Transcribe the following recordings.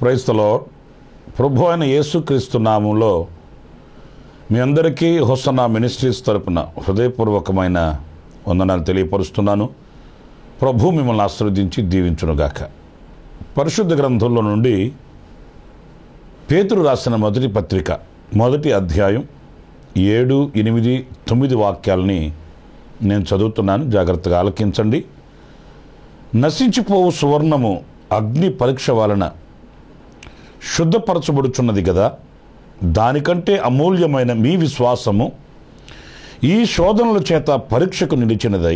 Praise the lord. ప్రభు అయిన యేసుక్రీస్తు నామంలో మీ అందరికీ హోసన్నా మినిస్ట్రీస్ తరపున హృదయపూర్వకమైన వందనాలు తెలియపరుస్తున్నాను. ప్రభు మిమ్మల్ని ఆశీర్వదించి దీవించునుగాక. పరిశుద్ధ గ్రంథంలో నుండి పేతురు రాసిన మొదటి పత్రిక 1వ అధ్యాయం 7, 8, 9 వాక్యాలని నేను చదువుతున్నాను. జాగ్రత్తగా ఆలకించండి. నశించిపోవు సువర్ణము అగ్ని పరీక్ష వలన శుద్ధపరచబడుచున్నది కదా, దానికంటే అమూల్యమైన మీ విశ్వాసము ఈ శోధనల చేత పరీక్షకు నిలిచినదై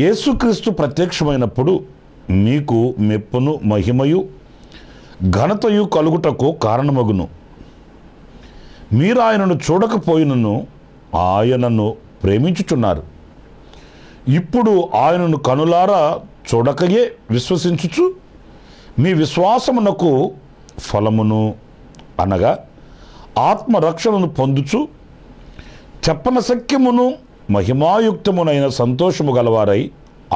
యేసుక్రీస్తు ప్రత్యక్షమైనప్పుడు మీకు మెప్పును మహిమయు ఘనతయు కలుగుటకు కారణమగును. మీరు ఆయనను చూడకపోయినను ఆయనను ప్రేమించుచున్నారు. ఇప్పుడు ఆయనను కనులారా చూడకయే విశ్వసించుచు మీ విశ్వాసమునకు ఫలమును అనగా ఆత్మరక్షణను పొందుచు చెప్పనశక్యమును మహిమాయుక్తమునైన సంతోషము గలవారై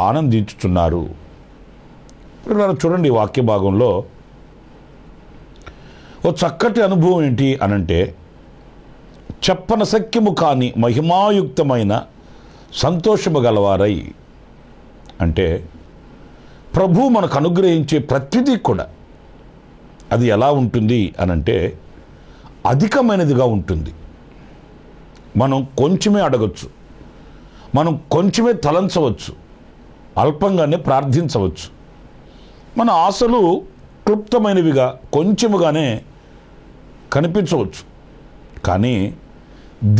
ఆనందించుచున్నారు. చూడండి, వాక్య భాగంలో ఓ చక్కటి అనుభవం ఏంటి అనంటే, చెప్పనశక్యము కాని మహిమాయుక్తమైన సంతోషము గలవారై అంటే ప్రభు మనకు అనుగ్రహించే ప్రతిదీ కూడా అది ఎలా ఉంటుంది అనంటే అధికమైనదిగా ఉంటుంది. మనం కొంచెమే అడగచ్చు, మనం కొంచెమే తలంచవచ్చు, అల్పంగానే ప్రార్థించవచ్చు. మన ఆశలు క్లుప్తమైనవిగా కొంచెముగానే కనిపించవచ్చు. కానీ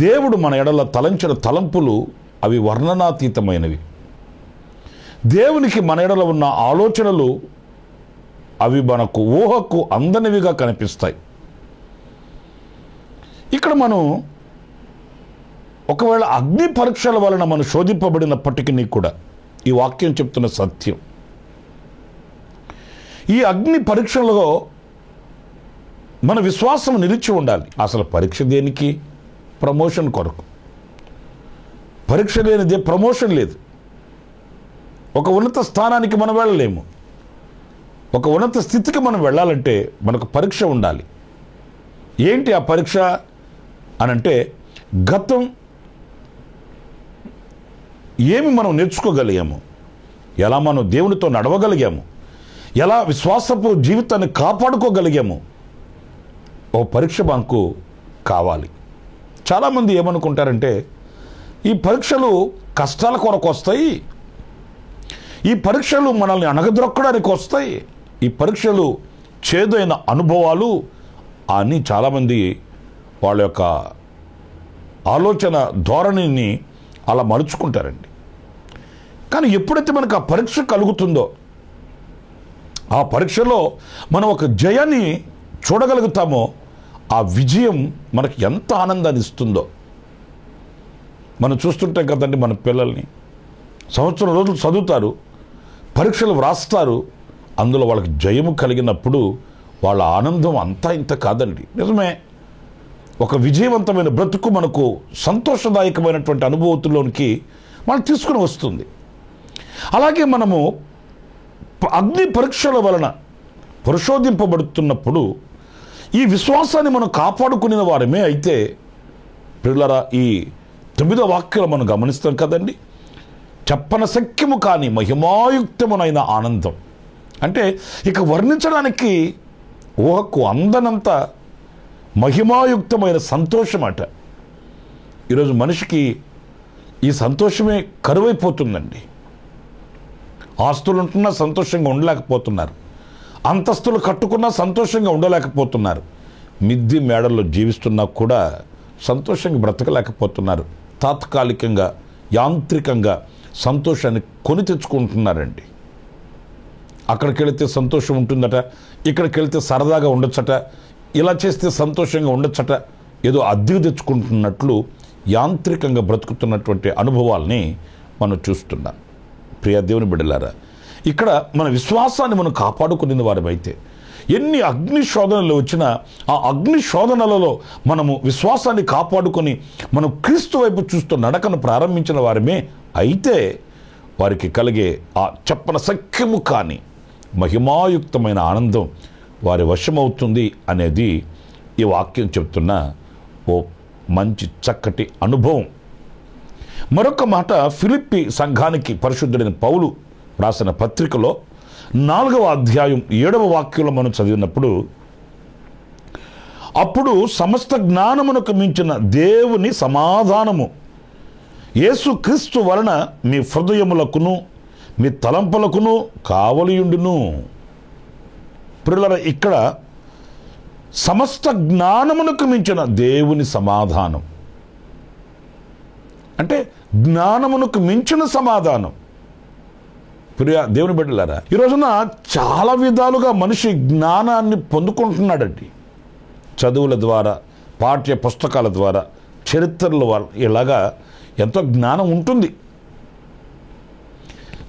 దేవుడు మన ఎడల తలంచిన తలంపులు అవి వర్ణనాతీతమైనవి. దేవునికి మన ఎడల ఉన్న ఆలోచనలు అవి మనకు ఊహకు అందనివిగా కనిపిస్తాయి. ఇక్కడ మనం ఒకవేళ అగ్ని పరీక్షల వలన మనం శోధింపబడినప్పటికీ కూడా ఈ వాక్యం చెప్తున్న సత్యం, ఈ అగ్ని పరీక్షలలో మన విశ్వాసం నిలిచి ఉండాలి. అసలు పరీక్ష దేనికి? ప్రమోషన్ కొరకు. పరీక్ష లేనిదే ప్రమోషన్ లేదు. ఒక ఉన్నత స్థానానికి మనం వెళ్ళలేము. ఒక ఉన్నత స్థితికి మనం వెళ్ళాలంటే మనకు పరీక్ష ఉండాలి. ఏంటి ఆ పరీక్ష అనంటే, గతం ఏమి మనం నేర్చుకోగలిగాము, ఎలా మనం దేవునితో నడవగలిగాము, ఎలా విశ్వాసపు జీవితాన్ని కాపాడుకోగలిగాము, ఓ పరీక్ష మనకు కావాలి. చాలామంది ఏమనుకుంటారంటే, ఈ పరీక్షలు కష్టాల కొరకు వస్తాయి, ఈ పరీక్షలు మనల్ని అణగద్రొక్కడానికి వస్తాయి, ఈ పరీక్షలు చేదైన అనుభవాలు అని చాలామంది వాళ్ళ యొక్క ఆలోచన ధోరణిని అలా మలుచుకుంటారండి. కానీ ఎప్పుడైతే మనకు ఆ పరీక్ష కలుగుతుందో, ఆ పరీక్షలో మనం ఒక జయాన్ని చూడగలుగుతామో, ఆ విజయం మనకి ఎంత ఆనందాన్ని ఇస్తుందో. మనం చూస్తుంటాం కదండి, మన పిల్లల్ని సంవత్సరం రోజులు చదువుతారు, పరీక్షలు వ్రాస్తారు, అందులో వాళ్ళకి జయము కలిగినప్పుడు వాళ్ళ ఆనందం అంతా ఇంత కాదండి. నిజమే, ఒక విజయవంతమైన బ్రతుకు మనకు సంతోషదాయకమైనటువంటి అనుభూతుల్లోనికి మనం తీసుకుని వస్తుంది. అలాగే మనము అగ్ని పరీక్షల వలన పరిశోధింపబడుతున్నప్పుడు ఈ విశ్వాసాన్ని మనం కాపాడుకునే వారమే అయితే, పిల్లరా, ఈ 9వ వాక్యాలు మనం గమనిస్తాం కదండి. చెప్పనశక్యము కాని మహిమాయుక్తమునైన ఆనందం అంటే ఇక వర్ణించడానికి ఊహకు అందనంత మహిమాయుక్తమైన సంతోషం అట. ఈరోజు మనిషికి ఈ సంతోషమే కరువైపోతుందండి. ఆస్తులు ఉంటున్నా సంతోషంగా ఉండలేకపోతున్నారు, అంతస్తులు కట్టుకున్నా సంతోషంగా ఉండలేకపోతున్నారు, మిద్ది మేడల్లో జీవిస్తున్నా కూడా సంతోషంగా బ్రతకలేకపోతున్నారు. తాత్కాలికంగా, యాంత్రికంగా సంతోషాన్ని కొని తెచ్చుకుంటున్నారండి. అక్కడికి వెళితే సంతోషం ఉంటుందట, ఇక్కడికి వెళితే సరదాగా ఉండొచ్చట, ఇలా చేస్తే సంతోషంగా ఉండొచ్చట, ఏదో అద్దెకు తెచ్చుకుంటున్నట్లు యాంత్రికంగా బ్రతుకుతున్నటువంటి అనుభవాల్ని మనం చూస్తున్నాం. ప్రియ దేవుని బిడ్డలారా, ఇక్కడ మన విశ్వాసాన్ని మనం కాపాడుకునే వారమైతే ఎన్ని అగ్ని శోధనలు వచ్చినా ఆ అగ్ని శోధనలలో మనము విశ్వాసాన్ని కాపాడుకొని మనం క్రీస్తు వైపు చూస్తూ నడకను ప్రారంభించిన వారమే అయితే వారికి కలిగే ఆ చెప్పన సఖ్యము కాని మహిమాయుక్తమైన ఆనందం వారి వశమవుతుంది అనేది ఈ వాక్యం చెప్తున్న ఓ మంచి చక్కటి అనుభవం. మరొక మాట, ఫిలిప్పి సంఘానికి పరిశుద్ధుడైన పౌలు రాసిన పత్రికలో 4వ అధ్యాయం 7వ వాక్యంలో మనం చదివినప్పుడు, అప్పుడు సమస్త జ్ఞానమునకు మించిన దేవుని సమాధానము యేసు క్రీస్తు వలన మీ హృదయములకును మీ తలంపులకును కావలియుండును. ప్రియులారా, ఇక్కడ సమస్త జ్ఞానమునకు మించిన దేవుని సమాధానం అంటే జ్ఞానమునకు మించిన సమాధానం. ప్రియ దేవుని బిడ్డలారా, ఈ రోజున చాలా విధాలుగా మనిషి జ్ఞానాన్ని పొందుకుంటున్నాడండి. చదువుల ద్వారా, పాఠ్య పుస్తకాల ద్వారా, చరిత్రల వల్ల ఇలాగా ఎంతో జ్ఞానం ఉంటుంది.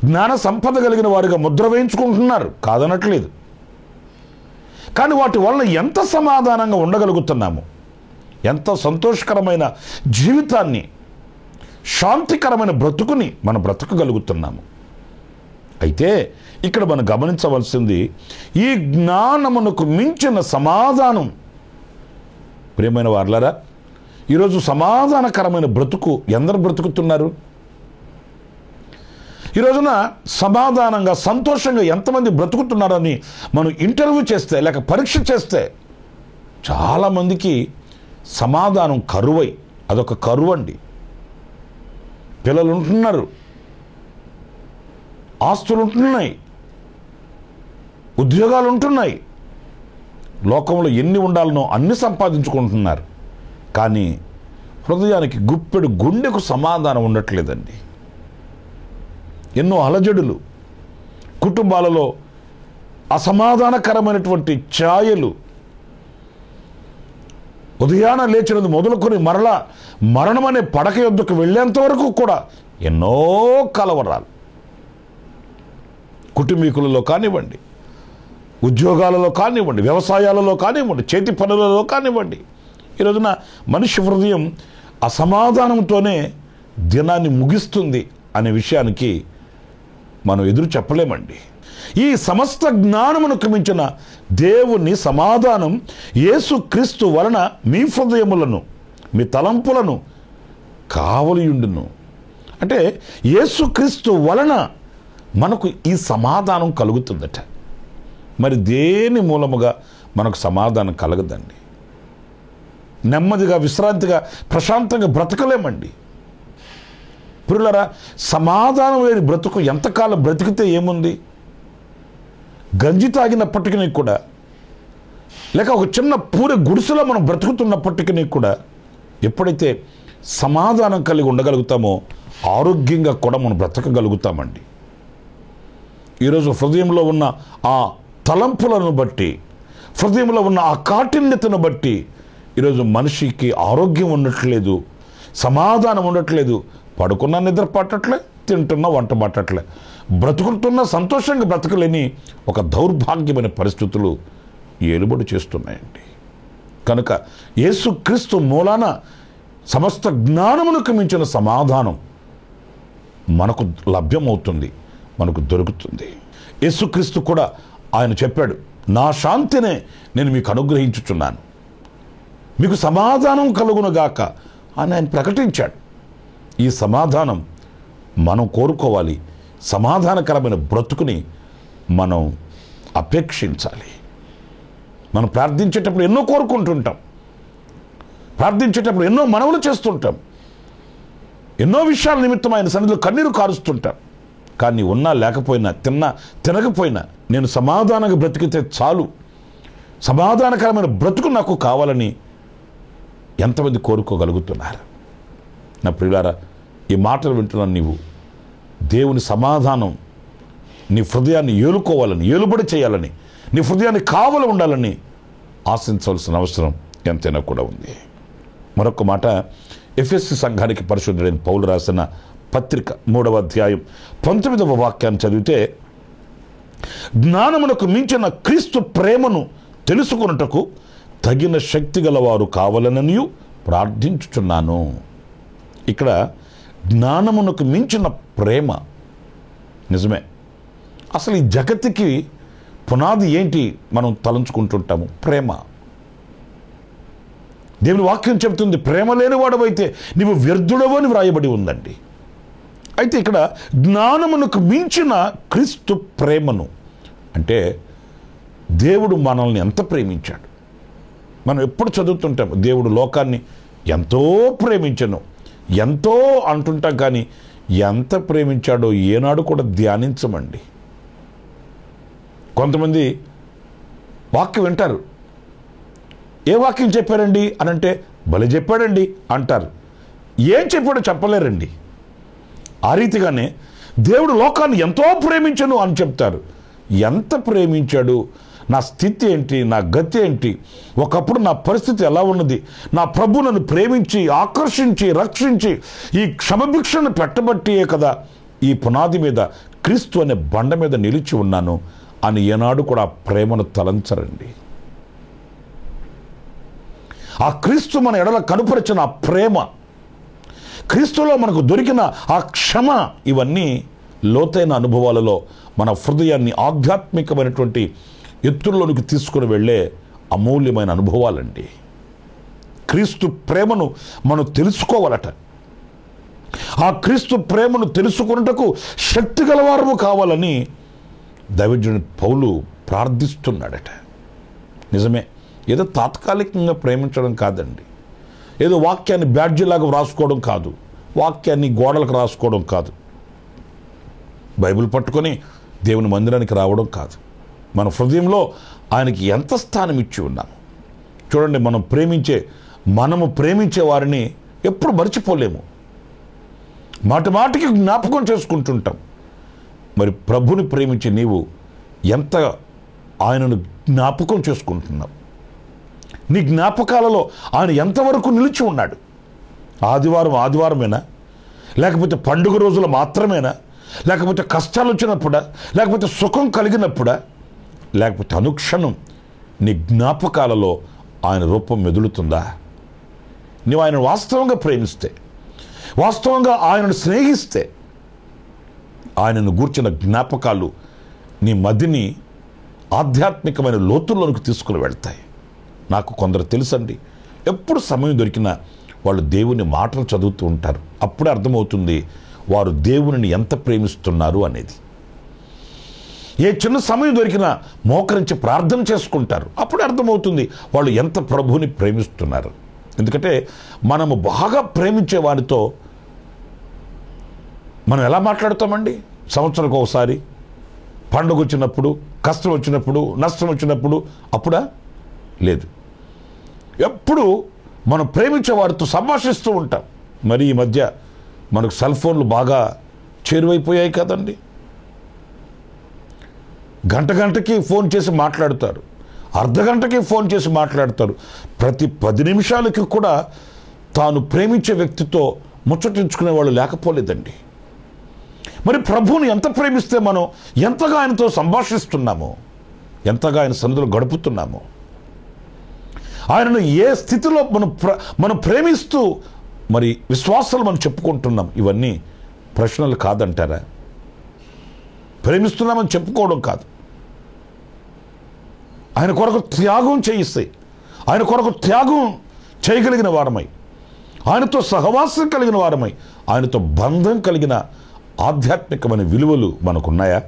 జ్ఞాన సంపద కలిగిన వారిగా ముద్ర వేయించుకుంటున్నారు, కాదనట్లేదు. కానీ వాటి వలన ఎంత సమాధానంగా ఉండగలుగుతున్నాము, ఎంత సంతోషకరమైన జీవితాన్ని, శాంతికరమైన బ్రతుకుని మనం బ్రతకగలుగుతున్నాము. అయితే ఇక్కడ మనం గమనించవలసింది ఈ జ్ఞానమునకు మించిన సమాధానం. ప్రియమైన వారలారా, ఈరోజు సమాధానకరమైన బ్రతుకు ఎందరు బ్రతుకుతున్నారు? ఈ రోజున సమాధానంగా సంతోషంగా ఎంతమంది బ్రతుకుతున్నారని మనం ఇంటర్వ్యూ చేస్తే లేక పరీక్ష చేస్తే చాలామందికి సమాధానం కరువై, అదొక కరువు అండి. పిల్లలు ఉంటున్నారు, ఆస్తులు ఉంటున్నాయి, ఉద్యోగాలు ఉంటున్నాయి, లోకంలో ఎన్ని ఉండాలనో అన్ని సంపాదించుకుంటున్నారు. కానీ హృదయానికి గుప్పెడు గుండెకు సమాధానం ఉండట్లేదండి. ఎన్నో అలజడులు, కుటుంబాలలో అసమాధానకరమైనటువంటి ఛాయలు, ఉదయాన లేచినది మొదలుకొని మరలా మరణం అనే పడక యొద్దకు వెళ్ళేంత వరకు కూడా ఎన్నో కలవరాలు. కుటుంబీకులలో కానివ్వండి, ఉద్యోగాలలో కానివ్వండి, వ్యవసాయాలలో కానివ్వండి, చేతి పనులలో కానివ్వండి, ఈ రోజున మనిషి హృదయం అసమాధానంతోనే దినాన్ని ముగిస్తుంది అనే విషయానికి మనం ఎదురు చెప్పలేమండి. ఈ సమస్త జ్ఞానమునకు మించిన దేవుని సమాధానం యేసు క్రీస్తు వలన మీ హృదయములను మీ తలంపులను కావలియుండును. అంటే యేసు క్రీస్తు వలన మనకు ఈ సమాధానం కలుగుతుందట. మరి దేని మూలముగా మనకు సమాధానం కలగదండి? నెమ్మదిగా, విశ్రాంతిగా, ప్రశాంతంగా బ్రతకలేమండి. ప్రియులారా, సమాధానం లేని బ్రతుకు ఎంతకాలం బ్రతికితే ఏముంది? గంజి తాగినప్పటికీ కూడా, లేక ఒక చిన్న పూరి గుడిసెలో మనం బ్రతుకుతున్నప్పటికీ కూడా, ఎప్పుడైతే సమాధానం కలిగి ఉండగలుగుతామో ఆరోగ్యంగా కూడా మనం బ్రతకగలుగుతామండి. ఈరోజు హృదయంలో ఉన్న ఆ తలంపులను బట్టి, హృదయంలో ఉన్న ఆ కాఠిన్యతను బట్టి ఈరోజు మనిషికి ఆరోగ్యం ఉండట్లేదు, సమాధానం ఉండట్లేదు. పడుకున్నా నిద్ర పట్టట్లే, తింటున్నా వంట పట్టట్లే, బ్రతుకుతున్నా సంతోషంగా బ్రతకలేని ఒక దౌర్భాగ్యమైన పరిస్థితులు ఏలుబడి చేస్తున్నాయండి. కనుక యేసుక్రీస్తు మూలాన సమస్త జ్ఞానమునకు మించిన సమాధానం మనకు లభ్యమవుతుంది, మనకు దొరుకుతుంది. యేసుక్రీస్తు కూడా ఆయన చెప్పాడు, నా శాంతినే నేను మీకు అనుగ్రహించుచున్నాను, మీకు సమాధానం కలుగునుగాక అని ఆయన ప్రకటించాడు. ఈ సమాధానం మనం కోరుకోవాలి. సమాధానకరమైన బ్రతుకుని మనం అపేక్షించాలి. మనం ప్రార్థించేటప్పుడు ఎన్నో కోరుకుంటుంటాం, ప్రార్థించేటప్పుడు ఎన్నో మనవులు చేస్తుంటాం, ఎన్నో విషయాల నిమిత్తం ఆయన సన్నిధిలో కన్నీరు కారుస్తుంటాం. కానీ ఉన్నా లేకపోయినా, తిన్నా తినకపోయినా నేను సమాధానంగా బ్రతికితే చాలు, సమాధానకరమైన బ్రతుకు నాకు కావాలని ఎంతమంది కోరుకోగలుగుతున్నారు? నా ప్రియులారా, ఈ మాటలు వింటున్నాను, నీవు దేవుని సమాధానం నీ హృదయాన్ని ఏలుకోవాలని, ఏలుబడి చేయాలని, నీ హృదయాన్ని కావలి ఉండాలని ఆశించవలసిన అవసరం ఎంతైనా కూడా ఉంది. మరొక మాట, ఎఫెసీ సంఘానికి పరిశుద్ధుడైన పౌలు రాసిన పత్రిక 3వ అధ్యాయం 19వ వాక్యాన్ని చదివితే, జ్ఞానమునకు మించిన క్రీస్తు ప్రేమను తెలుసుకొనుటకు తగిన శక్తి గలవారు కావాలననియు ప్రార్థించుచున్నాను. ఇక్కడ జ్ఞానమునకు మించిన ప్రేమ. నిజమే, అసలు ఈ జగత్తుకి పునాది ఏంటి మనం తలంచుకుంటుంటాము? ప్రేమ. దేవుని వాక్యం చెబుతుంది, ప్రేమ లేనివాడవైతే నీవు వ్యర్థుడవు అని వ్రాయబడి ఉందండి. అయితే ఇక్కడ జ్ఞానమునకు మించిన క్రీస్తు ప్రేమను అంటే దేవుడు మనల్ని ఎంత ప్రేమించాడు. మనం ఎప్పుడు చదువుతుంటాము, దేవుడు లోకాన్ని ఎంతో ప్రేమించను, ఎంతో అంటుంటాం, కానీ ఎంత ప్రేమించాడో ఏనాడు కూడా ధ్యానించమండి. కొంతమంది వాక్యం వింటారు, ఏ వాక్యం చెప్పారండి అని అంటే, భలే చెప్పాడండి అంటారు. ఏం చెప్పాడో చెప్పలేరండి. ఆ రీతిగానే దేవుడు లోకాన్ని ఎంతో ప్రేమించను అని చెప్తారు. ఎంత ప్రేమించాడు, నా స్థితి ఏంటి, నా గతి ఏంటి, ఒకప్పుడు నా పరిస్థితి ఎలా ఉన్నది, నా ప్రభు నన్ను ప్రేమించి ఆకర్షించి రక్షించి ఈ క్షమభిక్షను పెట్టబట్టియే కదా ఈ పునాది మీద, క్రీస్తు అనే బండ మీద నిలిచి ఉన్నాను అని ఏనాడు కూడా ఆ ప్రేమను తలంచరండి. ఆ క్రీస్తు మన ఎడల కనుపరిచిన ఆ ప్రేమ, క్రీస్తులో మనకు దొరికిన ఆ క్షమ, ఇవన్నీ లోతైన అనుభవాలలో మన హృదయాన్ని ఆధ్యాత్మికమైనటువంటి ఎత్తుల్లోనికి తీసుకుని వెళ్ళే అమూల్యమైన అనుభవాలండి. క్రీస్తు ప్రేమను మనం తెలుసుకోవాలట. ఆ క్రీస్తు ప్రేమను తెలుసుకున్నటకు శక్తి గలవారము కావాలని దైవజనుడు పౌలు ప్రార్థిస్తున్నాడట. నిజమే, ఏదో తాత్కాలికంగా ప్రేమించడం కాదండి, ఏదో వాక్యాన్ని బ్యాడ్జీలాగా వ్రాసుకోవడం కాదు, వాక్యాన్ని గోడలకు రాసుకోవడం కాదు, బైబిల్ పట్టుకొని దేవుని మందిరానికి రావడం కాదు. మన హృదయంలో ఆయనకి ఎంత స్థానం ఇచ్చి ఉన్నాము చూడండి. మనము ప్రేమించే వారిని ఎప్పుడు మర్చిపోలేము, మాటి మాటికి జ్ఞాపకం చేసుకుంటుంటాం. మరి ప్రభుని ప్రేమించే నీవు ఎంత ఆయనను జ్ఞాపకం చేసుకుంటున్నావు? నీ జ్ఞాపకాలలో ఆయన ఎంతవరకు నిలిచి ఉన్నాడు? ఆదివారమేనా, లేకపోతే పండుగ రోజులు మాత్రమేనా, లేకపోతే కష్టాలు వచ్చినప్పుడా, లేకపోతే సుఖం కలిగినప్పుడా, లేకపోతే అనుక్షణం నీ జ్ఞాపకాలలో ఆయన రూపం మెదులుతుందా? నీవు ఆయన వాస్తవంగా ప్రేమిస్తే, వాస్తవంగా ఆయనను స్నేహిస్తే, ఆయనను గూర్చిన జ్ఞాపకాలు నీ మదిని ఆధ్యాత్మికమైన లోతుల్లోనికి తీసుకుని వెళ్తాయి. నాకు కొందరు తెలుసండి, ఎప్పుడు సమయం దొరికినా వాళ్ళు దేవుని మాటలు చదువుతూ ఉంటారు. అప్పుడే అర్థమవుతుంది వారు దేవునిని ఎంత ప్రేమిస్తున్నారు అనేది. ఏ చిన్న సమయం దొరికినా మోకరించి ప్రార్థన చేసుకుంటారు. అప్పుడే అర్థమవుతుంది వాళ్ళు ఎంత ప్రభువుని ప్రేమిస్తున్నారు. ఎందుకంటే మనము బాగా ప్రేమించే వారితో మనం ఎలా మాట్లాడుతామండి? సంవత్సరానికి ఒకసారి, పండుగ వచ్చినప్పుడు, కష్టం వచ్చినప్పుడు, నష్టం వచ్చినప్పుడు, అప్పుడా? లేదు. ఎప్పుడు మనం ప్రేమించే వారితో సంభాషిస్తూ ఉంటాం. మరి ఈ మధ్య మనకు సెల్ ఫోన్లు బాగా చేరువైపోయాయి కదండి. గంటకి ఫోన్ చేసి మాట్లాడతారు, అర్ధగంటకి ఫోన్ చేసి మాట్లాడతారు. ప్రతి 10 నిమిషాలకి కూడా తాను ప్రేమించే వ్యక్తితో ముచ్చటించుకునే వాళ్ళు లేకపోలేదండి. మరి ప్రభువుని ఎంత ప్రేమిస్తే మనం ఎంతగా ఆయనతో సంభాషిస్తున్నామో, ఎంతగా ఆయన సన్నిధిలో గడుపుతున్నామో, ఆయనను ఏ స్థితిలో మనం ప్రేమిస్తూ మరి విశ్వాసాలు మనం చెప్పుకుంటున్నాం. ఇవన్నీ ప్రశ్నలు కాదంటారా? ప్రేమిస్తున్నామని చెప్పుకోవడం కాదు, ఆయన కొరకు త్యాగం చేయిస్తాయి, ఆయన కొరకు త్యాగం చేయగలిగిన వారమై, ఆయనతో సహవాసం కలిగిన వారమై, ఆయనతో బంధం కలిగిన ఆధ్యాత్మికమైన విలువలు మనకున్నాయా?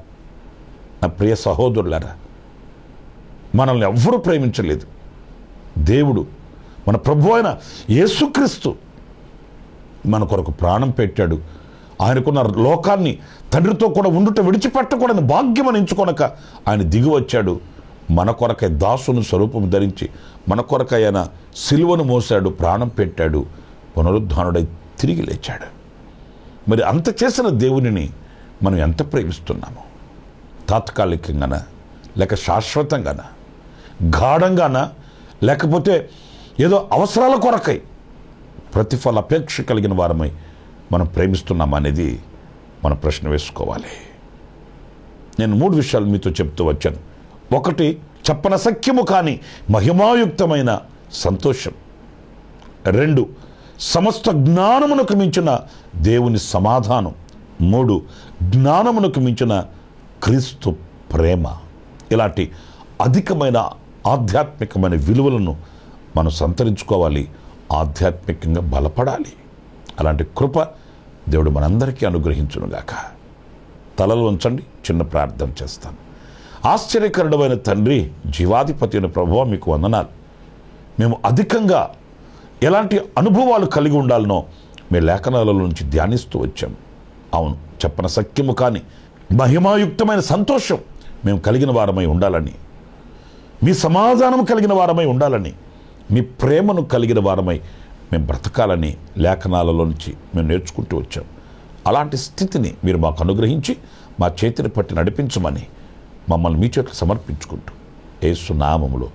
నా ప్రియ సహోదరులారా, మనల్ని ఎవ్వరూ ప్రేమించలేదు. దేవుడు, మన ప్రభు అయిన యేసుక్రీస్తు మన కొరకు ప్రాణం పెట్టాడు. ఆయనకున్న లోకాన్ని తండ్రితో కూడా ఉండుట విడిచిపెట్టకూడని భాగ్యం అని ఎంచుకొనక ఆయన దిగి వచ్చాడు. మన కొరకై దాసుని స్వరూపం ధరించి మన కొరకై ఆయన సిలువను మోసాడు, ప్రాణం పెట్టాడు, పునరుద్ధానుడై తిరిగి లేచాడు. మరి అంత చేసిన దేవునిని మనం ఎంత ప్రేమిస్తున్నాము? తాత్కాలికంగానా, లేక శాశ్వతంగానా, గాఢంగానా, లేకపోతే ఏదో అవసరాల కొరకై ప్రతిఫల అపేక్ష కలిగిన వారమై మనం ప్రేమిస్తున్నామా అనేది మనం ప్రశ్న వేసుకోవాలి. నేను 3 విషయాలు మీతో చెప్తూ వచ్చాను. 1, చెప్పనసఖ్యము కాని మహిమాయుక్తమైన సంతోషం. 2, సమస్త జ్ఞానమునకు మించిన దేవుని సమాధానం. 3, జ్ఞానమునకు మించిన క్రీస్తు ప్రేమ. ఇలాంటి అధికమైన ఆధ్యాత్మికమైన విలువలను మనం సంతరించుకోవాలి, ఆధ్యాత్మికంగా బలపడాలి. అలాంటి కృప దేవుడు మనందరికీ అనుగ్రహించునుగాక. తలలు ఉంచండి, చిన్న ప్రార్థన చేస్తాను. ఆశ్చర్యకరుడమైన తండ్రి, జీవాధిపతి అయిన ప్రభువా, మీకు వందనాలు. మేము అధికంగా ఎలాంటి అనుభవాలు కలిగి ఉండాలనో మీ లేఖనాల నుంచి ధ్యానిస్తూ వచ్చాము. అవును, చెప్పన సఖ్యము కానీ మహిమాయుక్తమైన సంతోషం మేము కలిగిన వారమై ఉండాలని, మీ సమాధానం కలిగిన వారమై ఉండాలని, మీ ప్రేమను కలిగిన వారమై మేము బ్రతకాలని లేఖనాలలో నుంచి మేము నేర్చుకుంటూ వచ్చాం. అలాంటి స్థితిని మీరు మాకు అనుగ్రహించి మా చేతిని పట్టి నడిపించమని మమ్మల్ని మీ చేతులు సమర్పించుకుంటూ యేసు నామములో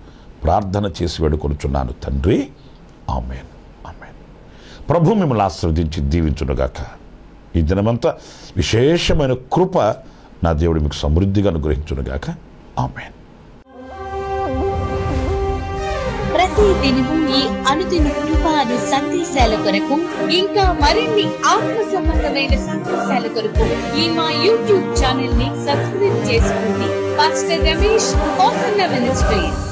ప్రార్థన చేసి వేడుకొనుచున్నాను తండ్రి. ఆమేన్, ఆమేన్. ప్రభు మిమ్మల్ని ఆశీర్వదించి దీవించునుగాక. ఈ దినమంతా విశేషమైన కృప నా దేవుడు మీకు సమృద్ధిగా అనుగ్రహించునుగాక. ఆమేన్. ప్రతి దినము ఈ అనుదిన కృపాను సందేశాల కొరకు, ఇంకా మరిన్ని ఆత్మ సంబంధమైన సందేశాల కొరకు ఈ మా యూట్యూబ్ ఛానల్ ని సబ్స్క్రైబ్ చేసుకోండి. Pastor Ramesh, hosanna ministries.